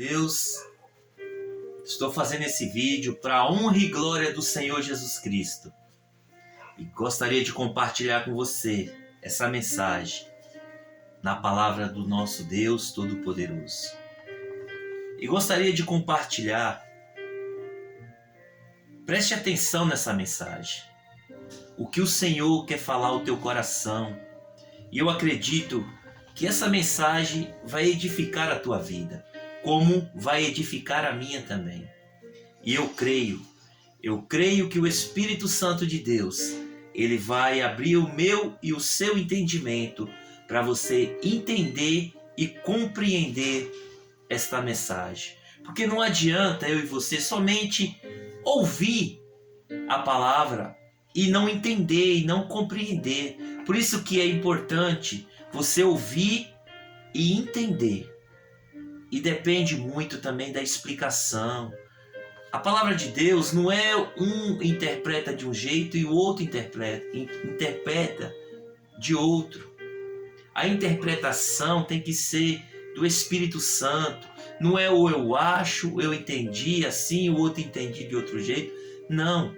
Deus, estou fazendo esse vídeo para a honra e glória do Senhor Jesus Cristo. E gostaria de compartilhar com você essa mensagem na palavra do nosso Deus Todo-Poderoso. E gostaria de compartilhar, preste atenção nessa mensagem, o que o Senhor quer falar ao teu coração. E eu acredito que essa mensagem vai edificar a tua vida, como vai edificar a minha também. E eu creio que o Espírito Santo de Deus, ele vai abrir o meu e o seu entendimento para você entender e compreender esta mensagem. Porque não adianta eu e você somente ouvir a palavra e não entender e não compreender. Por isso que é importante você ouvir e entender. E depende muito também da explicação. A palavra de Deus não é um interpreta de um jeito e o outro interpreta de outro. A interpretação tem que ser do Espírito Santo. Não é ou eu acho, eu entendi assim, o outro entendi de outro jeito. Não.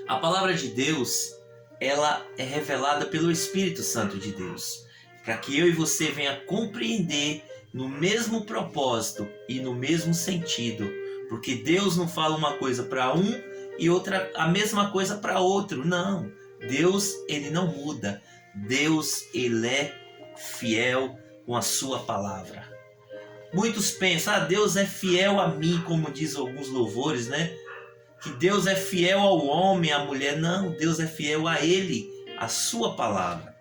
A palavra de Deus, ela é revelada pelo Espírito Santo de Deus, para que eu e você venha compreender no mesmo propósito e no mesmo sentido, porque Deus não fala uma coisa para um e outra a mesma coisa para outro. Não. Deus, ele não muda. Deus, ele é fiel com a sua palavra. Muitos pensam, Deus é fiel a mim, como diz alguns louvores, né? Que Deus é fiel ao homem, à mulher. Não, Deus é fiel a ele, a sua palavra.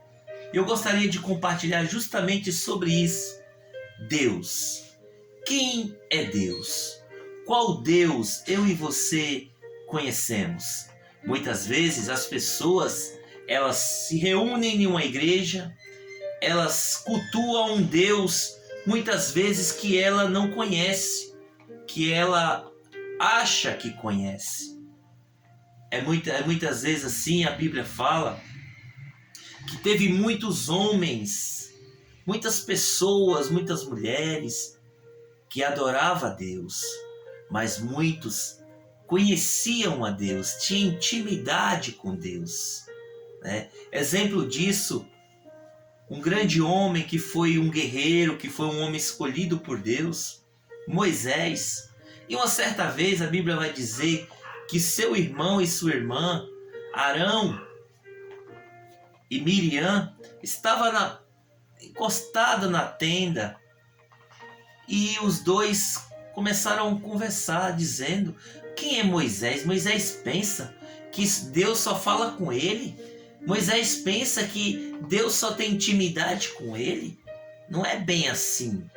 Eu gostaria de compartilhar justamente sobre isso. Deus. Quem é Deus? Qual Deus eu e você conhecemos? Muitas vezes as pessoas, elas se reúnem em uma igreja, elas cultuam um Deus, muitas vezes que ela não conhece, que ela acha que conhece. Muitas vezes assim a Bíblia fala que teve muitos homens, muitas pessoas, muitas mulheres que adoravam a Deus, mas muitos conheciam a Deus, tinham intimidade com Deus, né? Exemplo disso, um grande homem que foi um guerreiro, que foi um homem escolhido por Deus, Moisés. E uma certa vez a Bíblia vai dizer que seu irmão e sua irmã, Arão e Miriam, estavam encostados na tenda e os dois começaram a conversar, dizendo: quem é Moisés? Moisés pensa que Deus só fala com ele? Moisés pensa que Deus só tem intimidade com ele? Não é bem assim.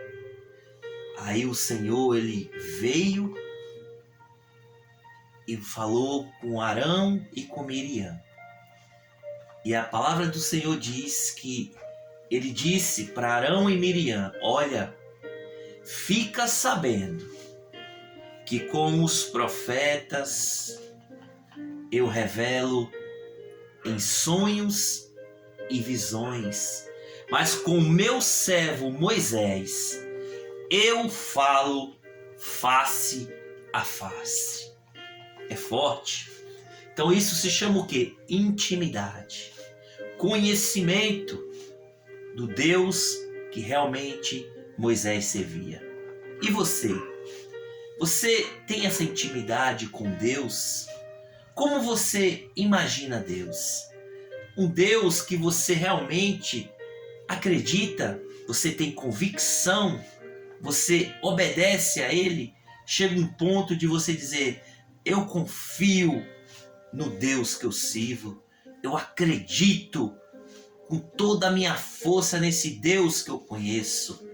Aí o Senhor, ele veio e falou com Arão e com Miriam. E a palavra do Senhor diz que ele disse para Arão e Miriam: olha, fica sabendo que com os profetas eu revelo em sonhos e visões, mas com o meu servo Moisés eu falo face a face. É forte. Então isso se chama o quê? Intimidade. Conhecimento do Deus que realmente Moisés servia. E você? Você tem essa intimidade com Deus? Como você imagina Deus? Um Deus que você realmente acredita, você tem convicção, você obedece a Ele? Chega um ponto de você dizer: eu confio no Deus que eu sirvo, eu acredito com toda a minha força nesse Deus que eu conheço.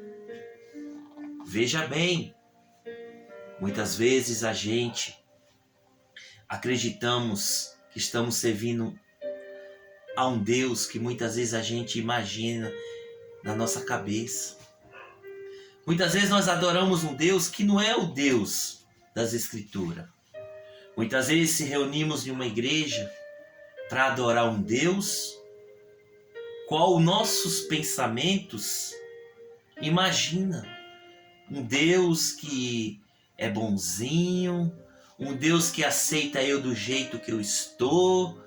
Veja bem, muitas vezes a gente acreditamos que estamos servindo a um Deus que muitas vezes a gente imagina na nossa cabeça. Muitas vezes nós adoramos um Deus que não é o Deus das Escrituras. Muitas vezes se reunimos em uma igreja para adorar um Deus qual nossos pensamentos imagina. um Deus que é bonzinho, um Deus que aceita eu do jeito que eu estou.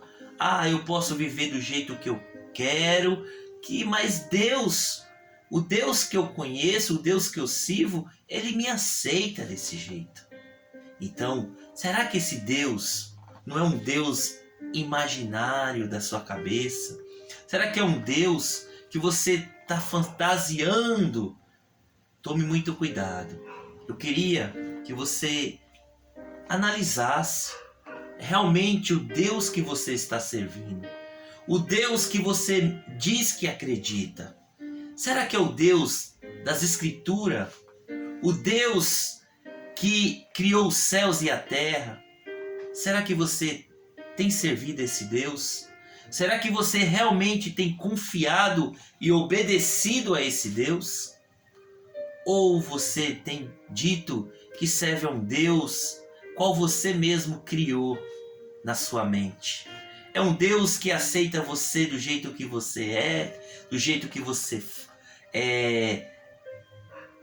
Eu posso viver do jeito que eu quero, mas Deus, o Deus que eu conheço, o Deus que eu sirvo, ele me aceita desse jeito. Então, será que esse Deus não é um Deus imaginário da sua cabeça? Será que é um Deus que você está fantasiando? Tome muito cuidado. Eu queria que você analisasse realmente o Deus que você está servindo. O Deus que você diz que acredita. Será que é o Deus das Escrituras? O Deus que criou os céus e a terra? Será que você tem servido esse Deus? Será que você realmente tem confiado e obedecido a esse Deus? Ou você tem dito que serve a um Deus qual você mesmo criou na sua mente? É um Deus que aceita você do jeito que você é, do jeito que você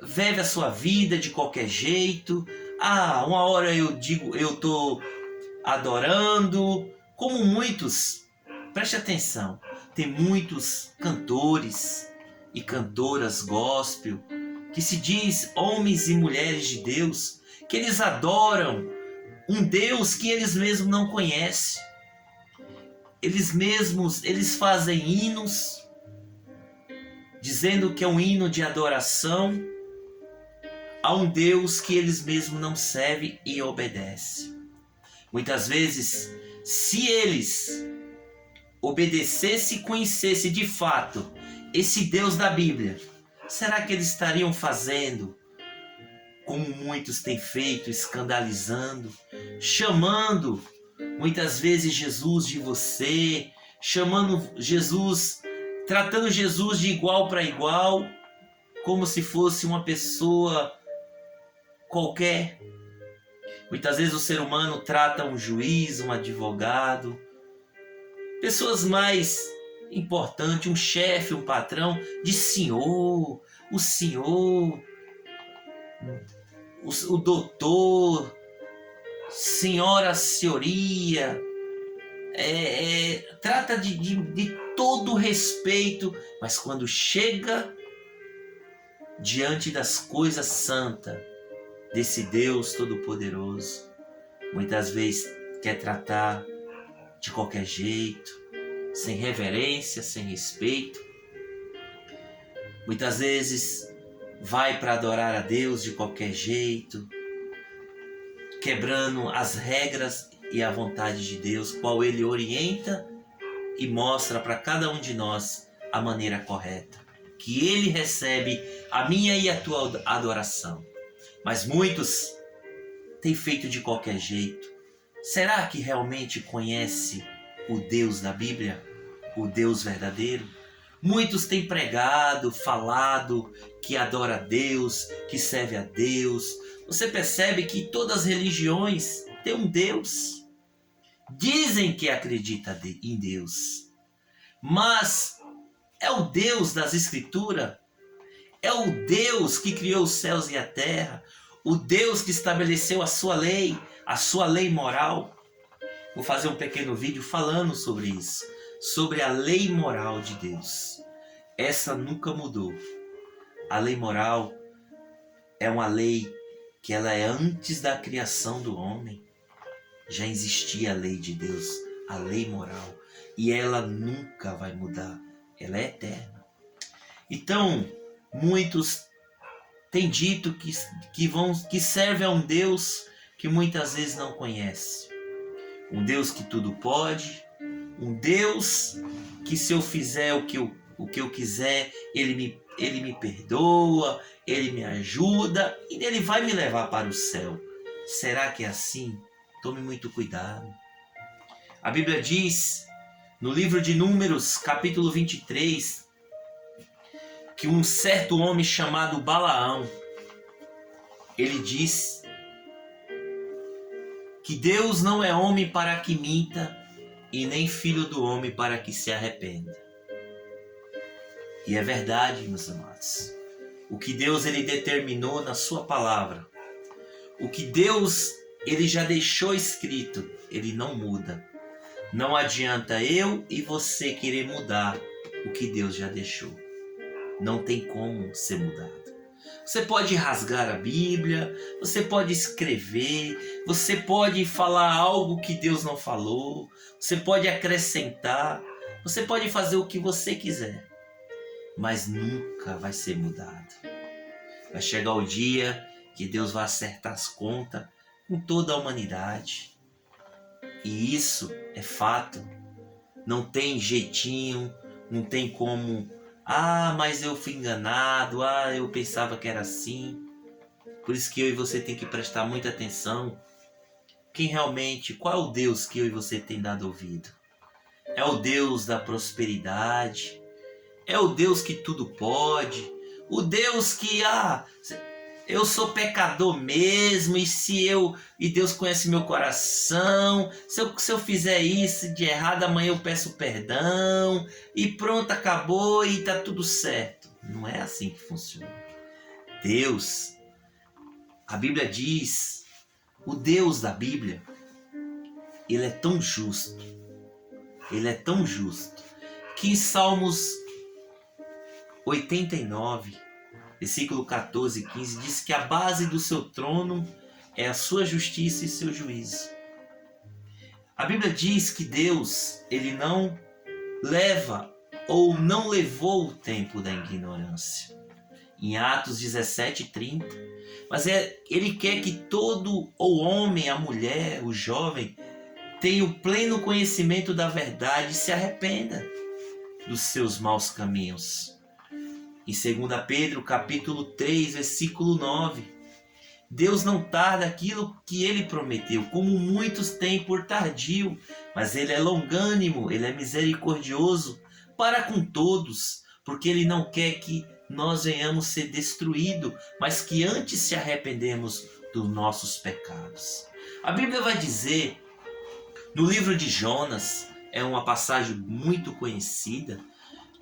vive a sua vida de qualquer jeito. Uma hora eu digo, eu estou adorando, como muitos, preste atenção, tem muitos cantores e cantoras gospel que se diz homens e mulheres de Deus, que eles adoram um Deus que eles mesmos não conhecem. Eles fazem hinos, dizendo que é um hino de adoração a um Deus que eles mesmos não servem e obedecem. Muitas vezes, se eles obedecessem e conhecessem de fato esse Deus da Bíblia, será que eles estariam fazendo como muitos têm feito, escandalizando, chamando muitas vezes Jesus de você, chamando Jesus, tratando Jesus de igual para igual, como se fosse uma pessoa qualquer? Muitas vezes o ser humano trata um juiz, um advogado, pessoas mais importantes, um chefe, um patrão, de senhor, o senhor, o doutor, senhora, senhoria, trata de todo respeito, mas quando chega diante das coisas santas desse Deus Todo-Poderoso, muitas vezes quer tratar de qualquer jeito, sem reverência, sem respeito. Muitas vezes vai para adorar a Deus de qualquer jeito, quebrando as regras e a vontade de Deus, qual Ele orienta e mostra para cada um de nós a maneira correta, que Ele recebe a minha e a tua adoração. Mas muitos têm feito de qualquer jeito. Será que realmente conhece o Deus da Bíblia, o Deus verdadeiro? Muitos têm pregado, falado que adora a Deus, que serve a Deus. Você percebe que todas as religiões têm um Deus. Dizem que acreditam em Deus. Mas é o Deus das Escrituras? É o Deus que criou os céus e a terra? O Deus que estabeleceu a sua lei moral? Vou fazer um pequeno vídeo falando sobre isso, sobre a lei moral de Deus. Essa nunca mudou. A lei moral é uma lei que ela é antes da criação do homem. Já existia a lei de Deus, a lei moral, e ela nunca vai mudar. Ela é eterna. Então, muitos têm dito que serve a um Deus que muitas vezes não conhece. Um Deus que tudo pode, um Deus que se eu fizer o que eu quiser, Ele me perdoa, Ele me ajuda e Ele vai me levar para o céu. Será que é assim? Tome muito cuidado. A Bíblia diz, no livro de Números, capítulo 23, que um certo homem chamado Balaão, ele diz que Deus não é homem para que minta e nem filho do homem para que se arrependa. E é verdade, meus amados. O que Deus ele determinou na sua palavra, o que Deus ele já deixou escrito, ele não muda. Não adianta eu e você querer mudar o que Deus já deixou. Não tem como ser mudado. Você pode rasgar a Bíblia, você pode escrever, você pode falar algo que Deus não falou, você pode acrescentar, você pode fazer o que você quiser, mas nunca vai ser mudado. Vai chegar o dia que Deus vai acertar as contas com toda a humanidade. E isso é fato. Não tem jeitinho, não tem como... mas eu fui enganado, eu pensava que era assim. Por isso que eu e você tem que prestar muita atenção. Qual é o Deus que eu e você tem dado ouvido? É o Deus da prosperidade? É o Deus que tudo pode? O Deus que, eu sou pecador mesmo, e Deus conhece meu coração, se eu fizer isso de errado, amanhã eu peço perdão, e pronto, acabou e tá tudo certo. Não é assim que funciona. Deus, a Bíblia diz, o Deus da Bíblia, ele é tão justo, que em Salmos 89, versículo 14 e 15, diz que a base do seu trono é a sua justiça e seu juízo. A Bíblia diz que Deus, ele não leva ou não levou o tempo da ignorância. Em Atos 17:30, mas ele quer que todo o homem, a mulher, o jovem, tenha o pleno conhecimento da verdade e se arrependa dos seus maus caminhos. Em 2 Pedro, capítulo 3, versículo 9, Deus não tarda aquilo que ele prometeu, como muitos têm por tardio, mas ele é longânimo, ele é misericordioso para com todos, porque ele não quer que nós venhamos ser destruídos, mas que antes se arrependemos dos nossos pecados. A Bíblia vai dizer, no livro de Jonas, é uma passagem muito conhecida,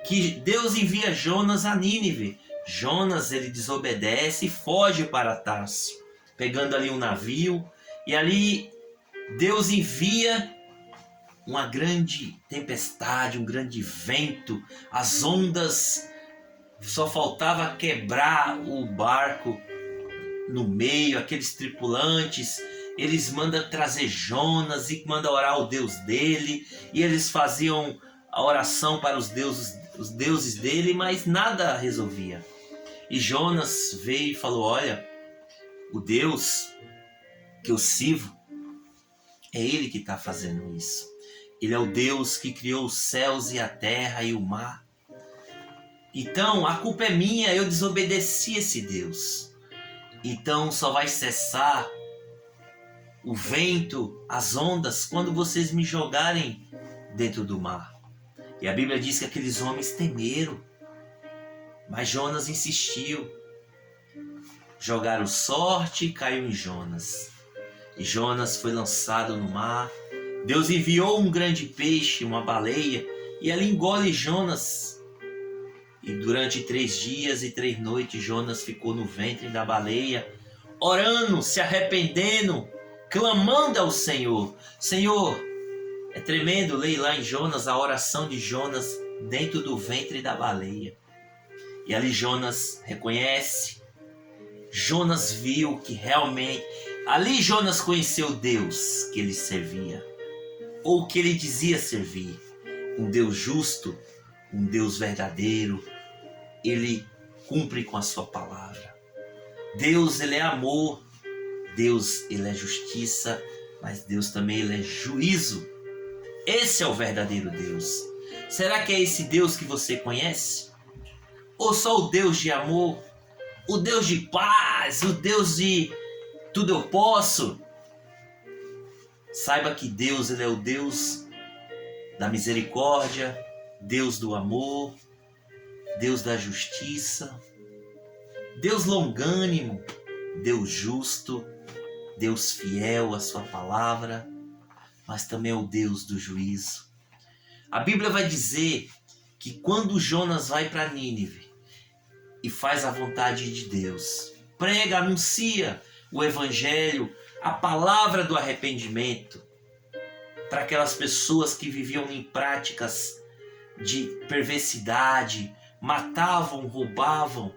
que Deus envia Jonas a Nínive. Jonas, ele desobedece e foge para Tarso, pegando ali um navio, e ali Deus envia uma grande tempestade, um grande vento, as ondas, só faltava quebrar o barco no meio, aqueles tripulantes, eles mandam trazer Jonas e mandam orar ao Deus dele, e eles faziam a oração para os deuses dele, mas nada resolvia. E Jonas veio e falou, olha, o Deus que eu sirvo, é ele que está fazendo isso. Ele é o Deus que criou os céus e a terra e o mar. Então, a culpa é minha, eu desobedeci esse Deus. Então, só vai cessar o vento, as ondas, quando vocês me jogarem dentro do mar. E a Bíblia diz que aqueles homens temeram, mas Jonas insistiu. Jogaram sorte e caiu em Jonas. E Jonas foi lançado no mar. Deus enviou um grande peixe, uma baleia, e ela engole Jonas. E durante 3 dias e 3 noites Jonas ficou no ventre da baleia, orando, se arrependendo, clamando ao Senhor. Senhor, é tremendo, leia lá em Jonas a oração de Jonas dentro do ventre da baleia. E ali Jonas reconhece, Jonas viu que realmente, ali Jonas conheceu Deus que ele servia, ou que ele dizia servir, um Deus justo, um Deus verdadeiro, ele cumpre com a sua palavra. Deus, ele é amor, Deus, ele é justiça, mas Deus também, ele é juízo. Esse é o verdadeiro Deus. Será que é esse Deus que você conhece? Ou só o Deus de amor? O Deus de paz? O Deus de tudo eu posso? Saiba que Deus, ele é o Deus da misericórdia, Deus do amor, Deus da justiça, Deus longânimo, Deus justo, Deus fiel à sua palavra, mas também é o Deus do juízo. A Bíblia vai dizer que quando Jonas vai para Nínive, e faz a vontade de Deus. Prega, anuncia o evangelho, a palavra do arrependimento para aquelas pessoas que viviam em práticas de perversidade, matavam, roubavam.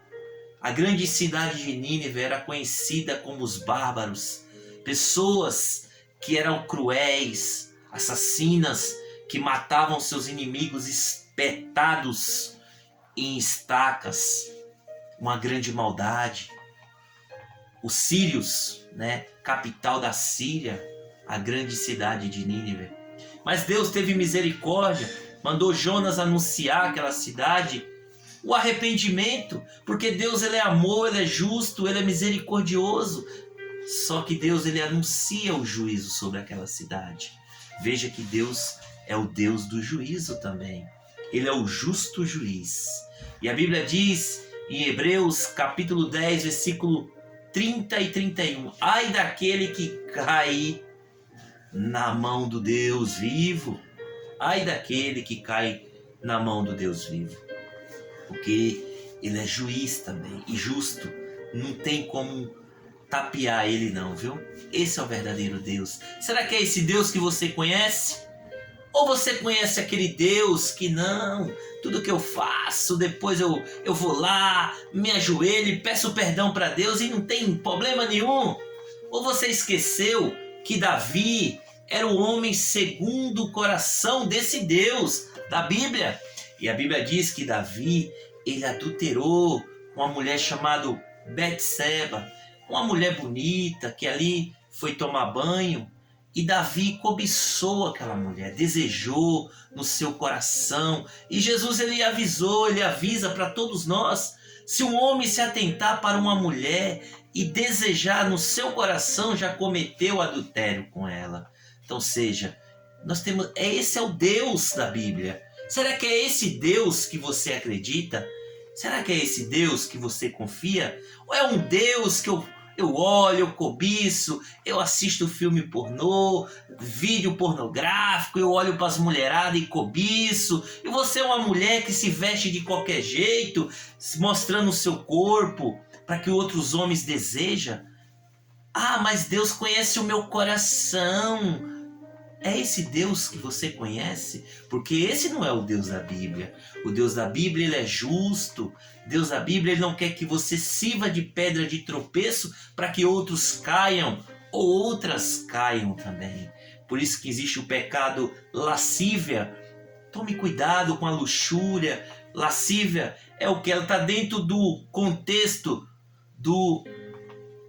A grande cidade de Nínive era conhecida como os bárbaros, pessoas que eram cruéis, assassinas, que matavam seus inimigos espetados em estacas, uma grande maldade. Os sírios, capital da Síria, a grande cidade de Nínive. Mas Deus teve misericórdia, mandou Jonas anunciar aquela cidade o arrependimento, porque Deus ele é amor, ele é justo, ele é misericordioso. Só que Deus ele anuncia o juízo sobre aquela cidade. Veja que Deus é o Deus do juízo também. Ele é o justo juiz. E a Bíblia diz em Hebreus capítulo 10, versículo 30 e 31. Ai daquele que cai na mão do Deus vivo. Ai daquele que cai na mão do Deus vivo. Porque ele é juiz também e justo. Não tem como tapear ele não, viu? Esse é o verdadeiro Deus. Será que é esse Deus que você conhece? Ou você conhece aquele Deus que não, tudo que eu faço, depois eu vou lá, me ajoelho e peço perdão para Deus e não tem problema nenhum? Ou você esqueceu que Davi era o homem segundo o coração desse Deus da Bíblia? E a Bíblia diz que Davi, ele adulterou com uma mulher chamada Betseba, uma mulher bonita que ali foi tomar banho. E Davi cobiçou aquela mulher, desejou no seu coração. E Jesus ele avisou, ele avisa para todos nós: se um homem se atentar para uma mulher e desejar no seu coração, já cometeu adultério com ela. Então, seja, esse é o Deus da Bíblia. Será que é esse Deus que você acredita? Será que é esse Deus que você confia? Ou é um Deus que eu olho, eu cobiço, eu assisto filme pornô, vídeo pornográfico, eu olho para as mulheradas e cobiço, e você é uma mulher que se veste de qualquer jeito, mostrando o seu corpo para que outros homens desejam? Ah, mas Deus conhece o meu coração. É esse Deus que você conhece? Porque esse não é o Deus da Bíblia. O Deus da Bíblia ele é justo. Deus da Bíblia ele não quer que você sirva de pedra de tropeço para que outros caiam ou outras caiam também. Por isso que existe o pecado lascívia. Tome cuidado com a luxúria. Lascívia é o que? Ela está dentro do contexto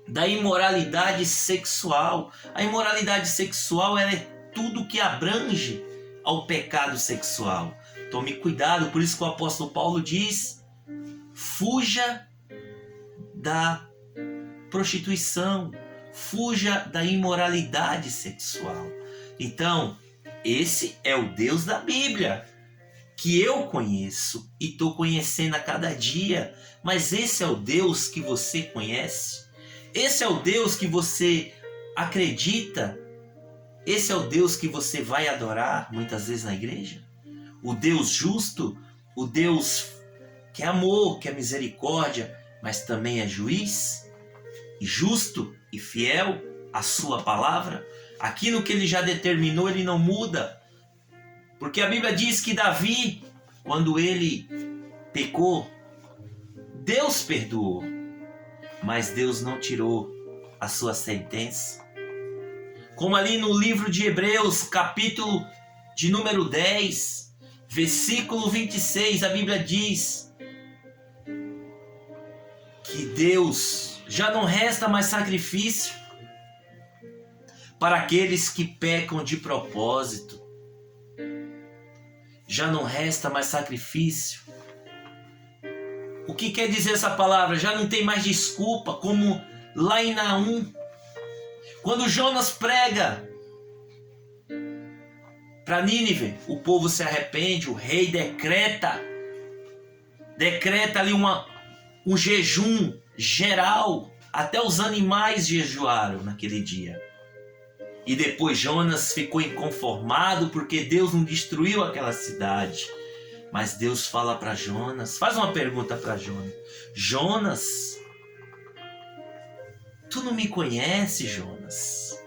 da imoralidade sexual. A imoralidade sexual ela é tudo que abrange ao pecado sexual. Tome cuidado, por isso que o apóstolo Paulo diz: fuja da prostituição, fuja da imoralidade sexual. Então, esse é o Deus da Bíblia, que eu conheço e estou conhecendo a cada dia. Mas esse é o Deus que você conhece? Esse é o Deus que você acredita? Esse é o Deus que você vai adorar muitas vezes na igreja? O Deus justo, o Deus que é amor, que é misericórdia, mas também é juiz, e justo e fiel à sua palavra. Aquilo que ele já determinou, ele não muda. Porque a Bíblia diz que Davi, quando ele pecou, Deus perdoou, mas Deus não tirou a sua sentença. Como ali no livro de Hebreus, capítulo de número 10, versículo 26, a Bíblia diz que Deus já não resta mais sacrifício para aqueles que pecam de propósito. Já não resta mais sacrifício. O que quer dizer essa palavra? Já não tem mais desculpa, como lá em Naum, quando Jonas prega para Nínive, o povo se arrepende, o rei decreta ali um jejum geral, até os animais jejuaram naquele dia. E depois Jonas ficou inconformado porque Deus não destruiu aquela cidade. Mas Deus fala para Jonas, faz uma pergunta para Jonas. Jonas, tu não me conhece, Jonas?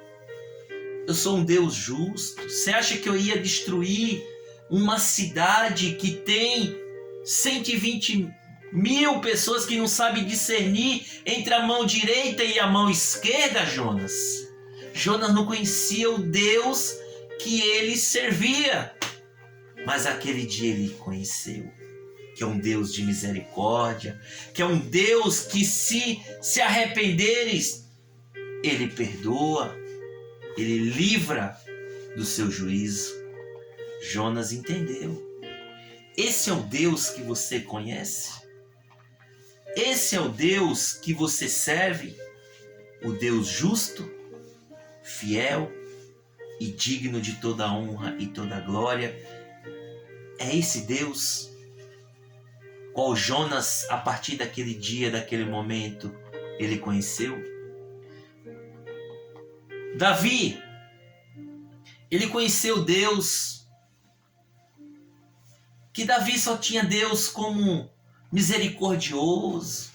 Eu sou um Deus justo. Você acha que eu ia destruir uma cidade que tem 120.000 pessoas que não sabem discernir entre a mão direita e a mão esquerda, Jonas? Jonas não conhecia o Deus que ele servia. Mas aquele dia ele conheceu, que é um Deus de misericórdia, que é um Deus que se arrependeres, ele perdoa, ele livra do seu juízo. Jonas entendeu. Esse é o Deus que você conhece? Esse é o Deus que você serve? O Deus justo, fiel e digno de toda honra e toda glória. É esse Deus qual Jonas, a partir daquele dia, daquele momento, ele conheceu. Davi, ele conheceu Deus, que Davi só tinha Deus como misericordioso,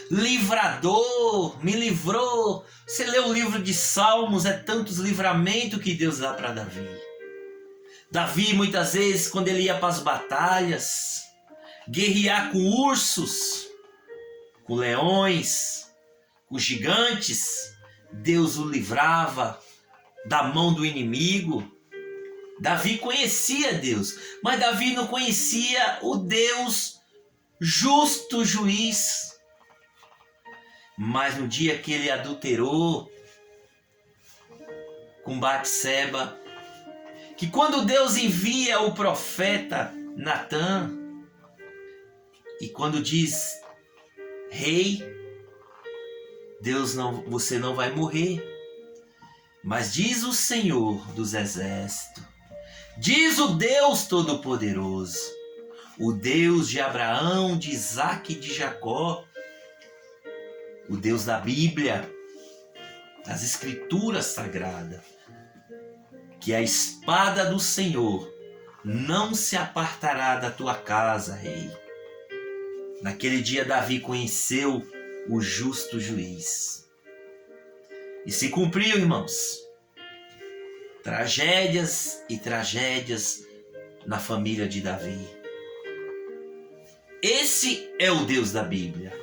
livrador, me livrou. Você lê o livro de Salmos, é tantos livramentos que Deus dá para Davi. Davi, muitas vezes, quando ele ia para as batalhas, guerrear com ursos, com leões, com gigantes, Deus o livrava da mão do inimigo. Davi conhecia Deus, mas Davi não conhecia o Deus justo juiz. Mas no dia que ele adulterou com Batseba, que quando Deus envia o profeta Natã, e quando diz, rei, Deus não, você não vai morrer, mas diz o Senhor dos Exércitos, diz o Deus Todo-Poderoso, o Deus de Abraão, de Isaque e de Jacó, o Deus da Bíblia, das Escrituras Sagradas, que a espada do Senhor não se apartará da tua casa, rei. Naquele dia Davi conheceu o justo juiz. E se cumpriu, irmãos, tragédias e tragédias na família de Davi. Esse é o Deus da Bíblia.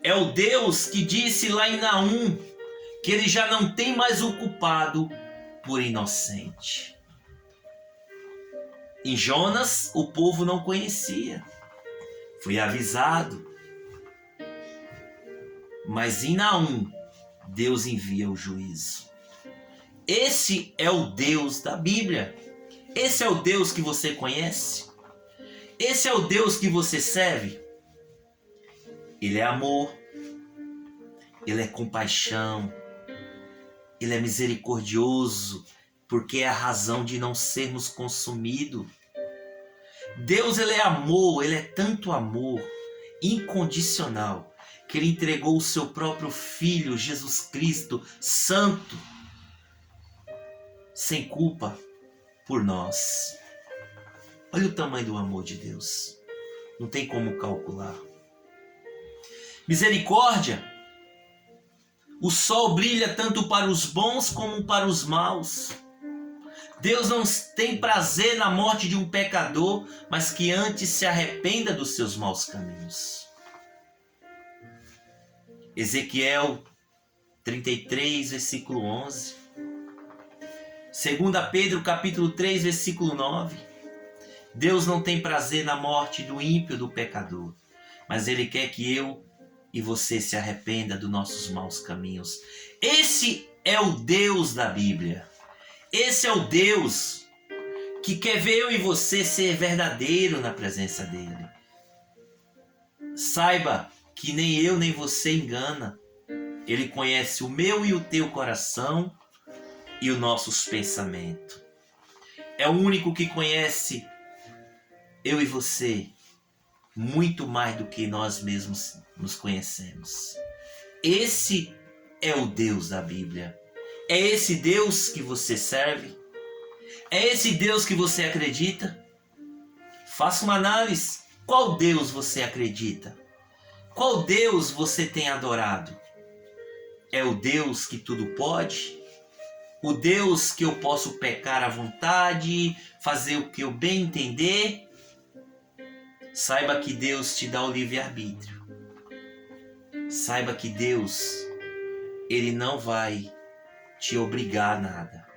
É o Deus que disse lá em Naum que ele já não tem mais o culpado por inocente. Em Jonas, o povo não conhecia. Foi avisado. Mas em Naum, Deus envia o juízo. Esse é o Deus da Bíblia. Esse é o Deus que você conhece. Esse é o Deus que você serve. Ele é amor. Ele é compaixão. Ele é misericordioso, porque é a razão de não sermos consumidos. Deus, ele é amor, ele é tanto amor incondicional, que ele entregou o seu próprio Filho, Jesus Cristo, santo, sem culpa, por nós. Olha o tamanho do amor de Deus. Não tem como calcular. Misericórdia. O sol brilha tanto para os bons como para os maus. Deus não tem prazer na morte de um pecador, mas que antes se arrependa dos seus maus caminhos. Ezequiel 33, versículo 11. 2 Pedro capítulo 3, versículo 9. Deus não tem prazer na morte do ímpio, do pecador, mas Ele quer que eu e você se arrependa dos nossos maus caminhos. Esse é o Deus da Bíblia. Esse é o Deus que quer ver eu e você ser verdadeiro na presença dEle. Saiba que nem eu nem você engana. Ele conhece o meu e o teu coração e os nossos pensamentos. É o único que conhece eu e você muito mais do que nós mesmos nos conhecemos. Esse é o Deus da Bíblia. É esse Deus que você serve? É esse Deus que você acredita? Faça uma análise. Qual Deus você acredita? Qual Deus você tem adorado? É o Deus que tudo pode? O Deus que eu posso pecar à vontade, fazer o que eu bem entender? Saiba que Deus te dá o livre-arbítrio. Saiba que Deus, Ele não vai te obrigar a nada.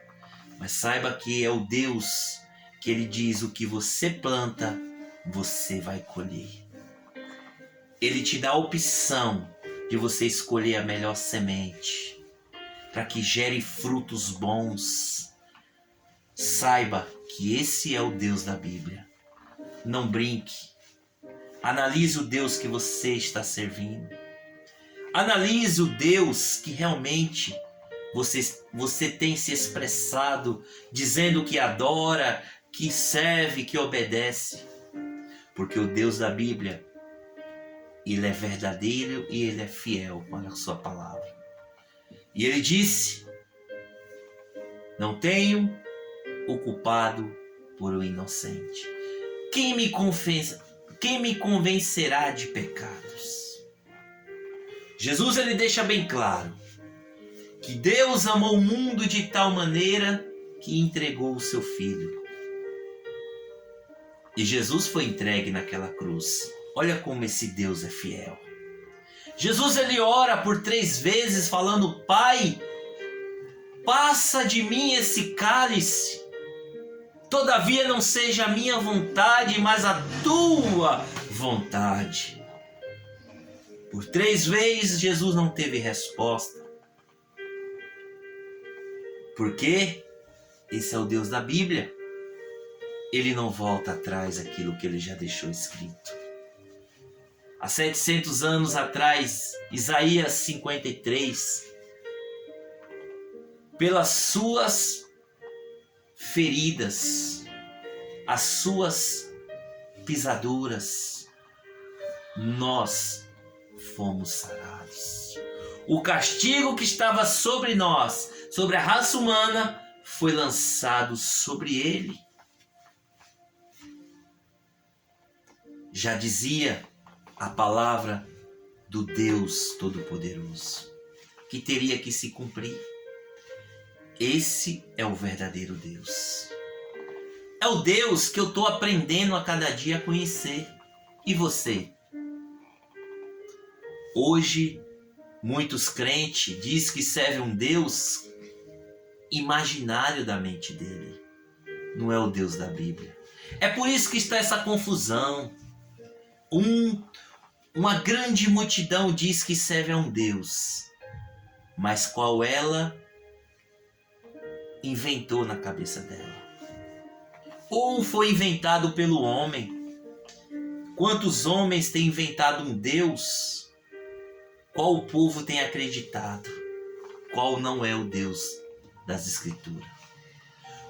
Mas saiba que é o Deus que Ele diz: o que você planta, você vai colher. Ele te dá a opção de você escolher a melhor semente para que gere frutos bons. Saiba que esse é o Deus da Bíblia. Não brinque. Analise o Deus que você está servindo. Analise o Deus que realmente você tem se expressado, dizendo que adora, que serve, que obedece. Porque o Deus da Bíblia, Ele é verdadeiro e Ele é fiel para a sua palavra. E Ele disse: não tenho o culpado por o inocente. Quem me convencerá de pecados? Jesus, ele deixa bem claro que Deus amou o mundo de tal maneira que entregou o seu Filho. E Jesus foi entregue naquela cruz. Olha como esse Deus é fiel. Jesus, ele ora por 3 vezes falando: Pai, passa de mim esse cálice. Todavia não seja a minha vontade, mas a tua vontade. Por 3 vezes Jesus não teve resposta. Porque esse é o Deus da Bíblia. Ele não volta atrás daquilo que ele já deixou escrito. Há 700 anos atrás, Isaías 53, pelas suas feridas, as suas pisaduras, nós fomos sarados. O castigo que estava sobre nós, sobre a raça humana, foi lançado sobre ele. Já dizia a palavra do Deus Todo-Poderoso, que teria que se cumprir. Esse é o verdadeiro Deus. É o Deus que eu estou aprendendo a cada dia a conhecer. E você? Hoje, muitos crentes dizem que servem um Deus imaginário da mente dele. Não é o Deus da Bíblia. É por isso que está essa confusão. Uma grande multidão diz que serve a um Deus, mas qual ela inventou na cabeça dela? Ou foi inventado pelo homem? Quantos homens têm inventado um Deus? Qual o povo tem acreditado? Qual não é o Deus das Escrituras?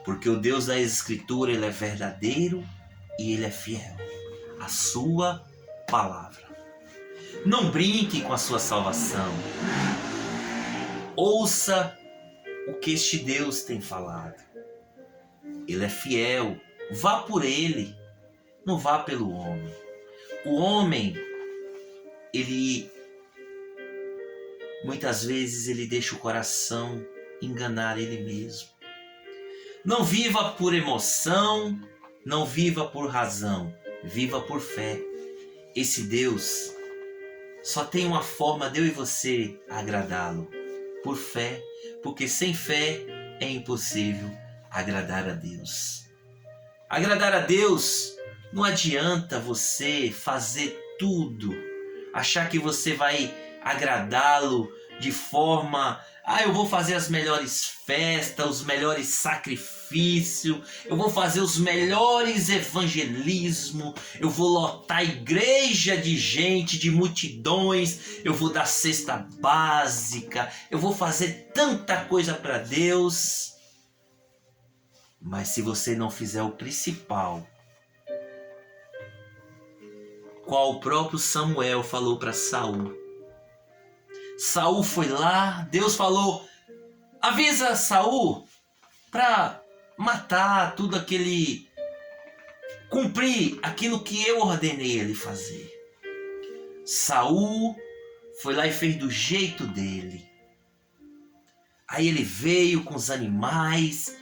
Porque o Deus das Escrituras, ele é verdadeiro e ele é fiel. A sua palavra. Não brinque com a sua salvação. Ouça o que este Deus tem falado. Ele é fiel. Vá por ele. Não vá pelo homem. O homem, ele muitas vezes ele deixa o coração enganar ele mesmo. Não viva por emoção, não viva por razão, viva por fé. Esse Deus só tem uma forma de eu e você agradá-lo, por fé, porque sem fé é impossível agradar a Deus. Agradar a Deus não adianta você fazer tudo, achar que você vai agradá-lo de forma... eu vou fazer as melhores festas, os melhores sacrifícios, eu vou fazer os melhores evangelismos, eu vou lotar a igreja de gente, de multidões, eu vou dar cesta básica, eu vou fazer tanta coisa para Deus. Mas se você não fizer o principal, qual o próprio Samuel falou para Saul. Saul foi lá, Deus falou: avisa Saul para matar tudo aquele cumprir aquilo que eu ordenei ele fazer. Saul foi lá e fez do jeito dele. Aí ele veio com os animais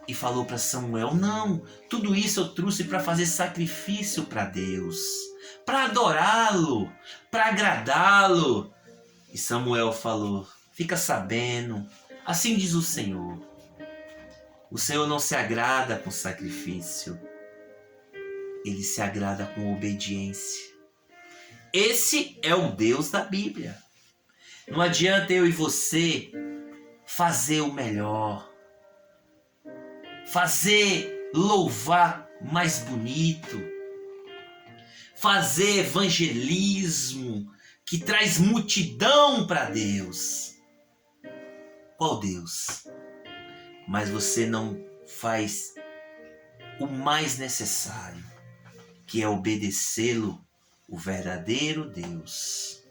e falou para Samuel: não, tudo isso eu trouxe para fazer sacrifício para Deus, para adorá-lo, para agradá-lo. E Samuel falou: fica sabendo, assim diz o Senhor não se agrada com sacrifício, ele se agrada com obediência. Esse é o Deus da Bíblia. Não adianta eu e você fazer o melhor, fazer louvar mais bonito, fazer evangelismo que traz multidão para Deus. Qual Deus? Mas você não faz o mais necessário, que é obedecê-lo, o verdadeiro Deus.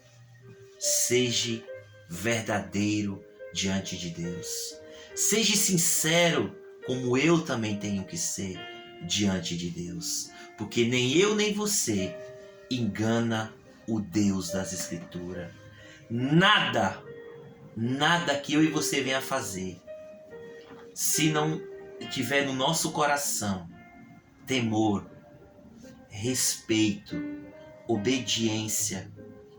Seja verdadeiro diante de Deus. Seja sincero, como eu também tenho que ser diante de Deus. Porque nem eu nem você engana o Deus das Escrituras. Nada que eu e você venha fazer, se não tiver no nosso coração temor, respeito, obediência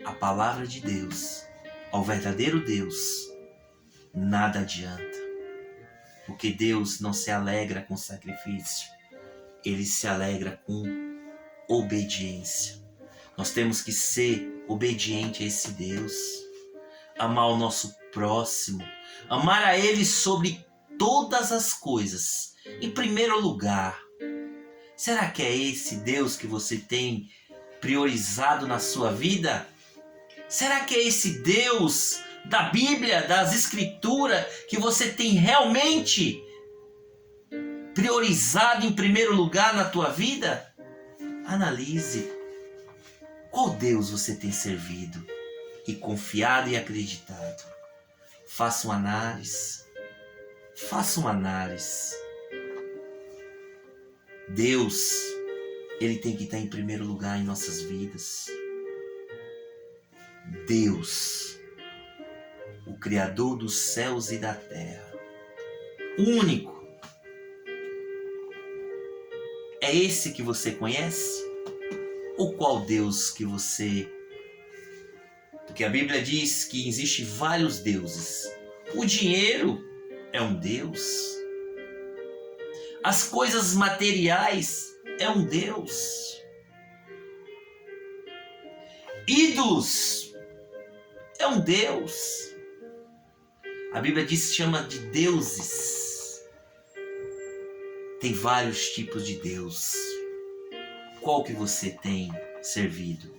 à palavra de Deus, ao verdadeiro Deus, nada adianta. Porque Deus não se alegra com sacrifício, ele se alegra com obediência. Nós temos que ser obediente a esse Deus, amar o nosso próximo, amar a ele sobre todas as coisas. Em primeiro lugar, será que é esse Deus que você tem priorizado na sua vida? Será que é esse Deus da Bíblia, das Escrituras, que você tem realmente priorizado em primeiro lugar na tua vida? Analise. Qual Deus você tem servido e confiado e acreditado? Faça uma análise. Faça uma análise. Deus, ele tem que estar em primeiro lugar em nossas vidas. Deus, o Criador dos céus e da terra, o único. É esse que você conhece? Ou qual Deus que você... Porque a Bíblia diz que existem vários deuses. O dinheiro é um Deus. As coisas materiais é um Deus. Ídolos é um Deus. A Bíblia diz que chama de deuses. Tem vários tipos de Deus. Qual que você tem servido?